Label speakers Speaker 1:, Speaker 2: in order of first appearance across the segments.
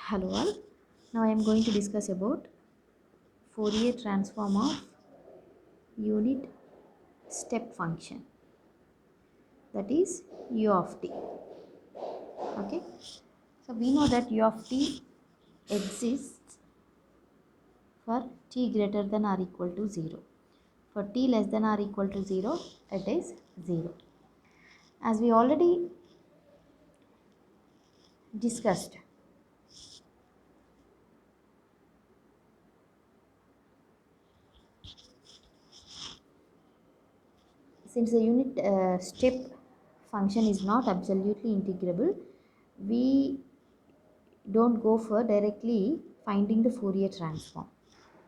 Speaker 1: Hello all. Now I am going to discuss about Fourier transform of unit step function, that is u of t. Okay. So we know that u of t exists for t greater than or equal to 0. For t less than or equal to 0, it is 0. As we already discussed, since the unit step function is not absolutely integrable, we don't go for directly finding the Fourier transform.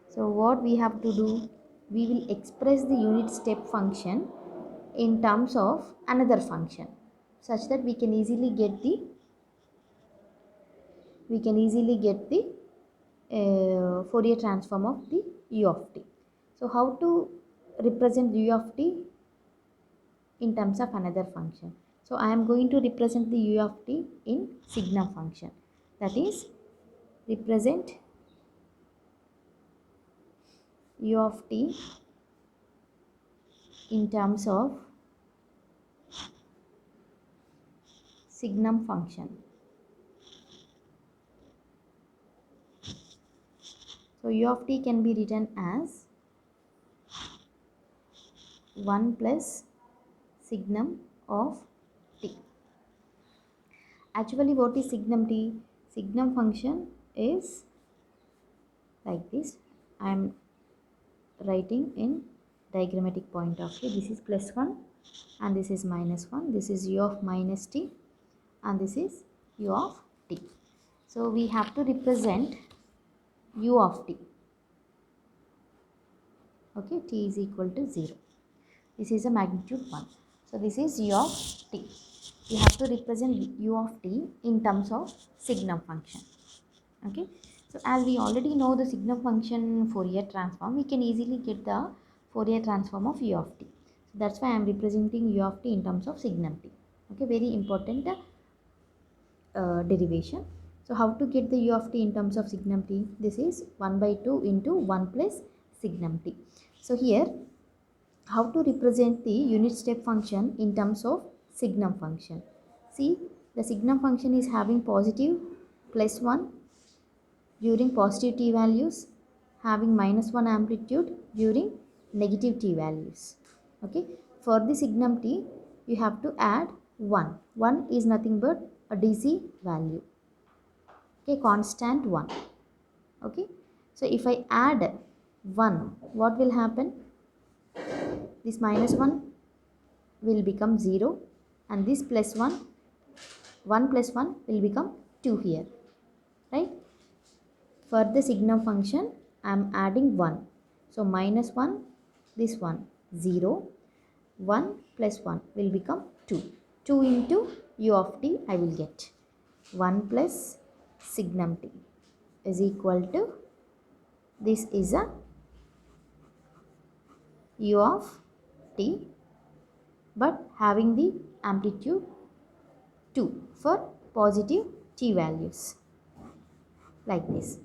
Speaker 1: So what we have to do, we will express the unit step function in terms of another function such that we can easily get the Fourier transform of the u of t. So how to represent u of t in terms of another function? So I am going to represent the u of t in signum function, that is represent u of t in terms of signum function. So u of t can be written as 1 plus signum of t. Actually, what is signum t? Signum function is like this. I am writing in diagrammatic point of view. This is plus 1 and this is minus 1. This is u of minus t and this is u of t. So we have to represent u of t. Okay, t is equal to 0. This is a magnitude 1. So this is u of t. We have to represent u of t in terms of signum function. Okay. So as we already know the signum function Fourier transform, we can easily get the Fourier transform of u of t. So that's why I am representing u of t in terms of signum t. Okay, very important derivation. So how to get the u of t in terms of signum t? This is 1 by 2 into 1 plus signum t. So here, how to represent the unit step function in terms of signum function? See, the signum function is having positive plus 1 during positive t values, having minus 1 amplitude during negative t values. Okay, for the signum t, you have to add 1. 1 is nothing but a DC value. Okay, constant 1. Okay, so if I add 1, what will happen? This minus 1 will become 0 and this plus 1 plus 1 will become 2 here, right? For the signum function, I am adding 1. So minus 1, this one 0, 1 plus 1 will become 2. 2 into u of t I will get. 1 plus signum t is equal to, this is a u of t but having the amplitude 2 for positive t values, like this.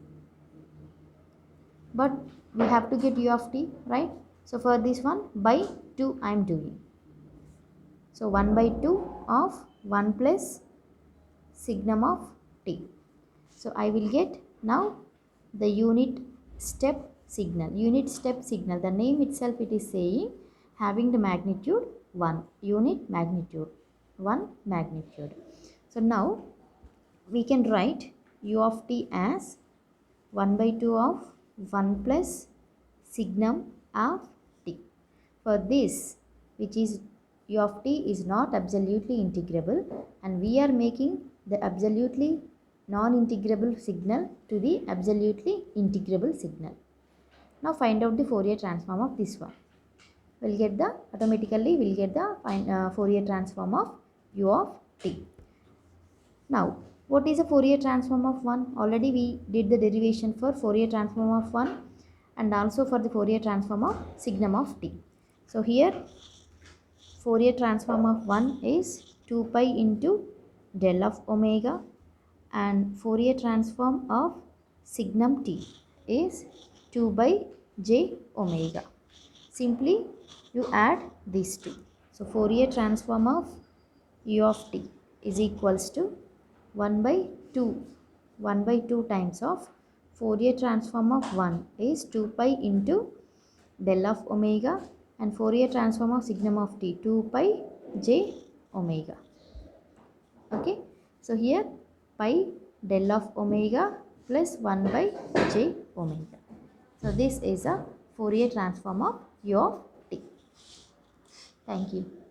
Speaker 1: But we have to get u of t, right? So for this one, by 2 I am doing. So 1 by 2 of 1 plus signum of t. So I will get now the unit step signal. Unit step signal, the name itself it is saying having the magnitude 1. Unit magnitude, 1 magnitude. So now we can write u of t as 1 by 2 of 1 plus signum of t. For this, which is u of t is not absolutely integrable, and we are making the absolutely non-integrable signal to the absolutely integrable signal. Now find out the Fourier transform of this one. We'll get the, automatically we'll get the Fourier transform of u of t. Now, what is a Fourier transform of 1? Already we did the derivation for Fourier transform of 1 and also for the Fourier transform of signum of t. So here Fourier transform of 1 is 2 pi into del of omega, and Fourier transform of signum t is 2 by j omega. Simply you add these two. So Fourier transform of u of t is equals to 1 by 2. 1 by 2 times of Fourier transform of 1 is 2 pi into del of omega, and Fourier transform of signum of t 2 pi j omega. Okay, so here pi del of omega plus 1 by j omega. So this is a Fourier transform of u of t. Thank you.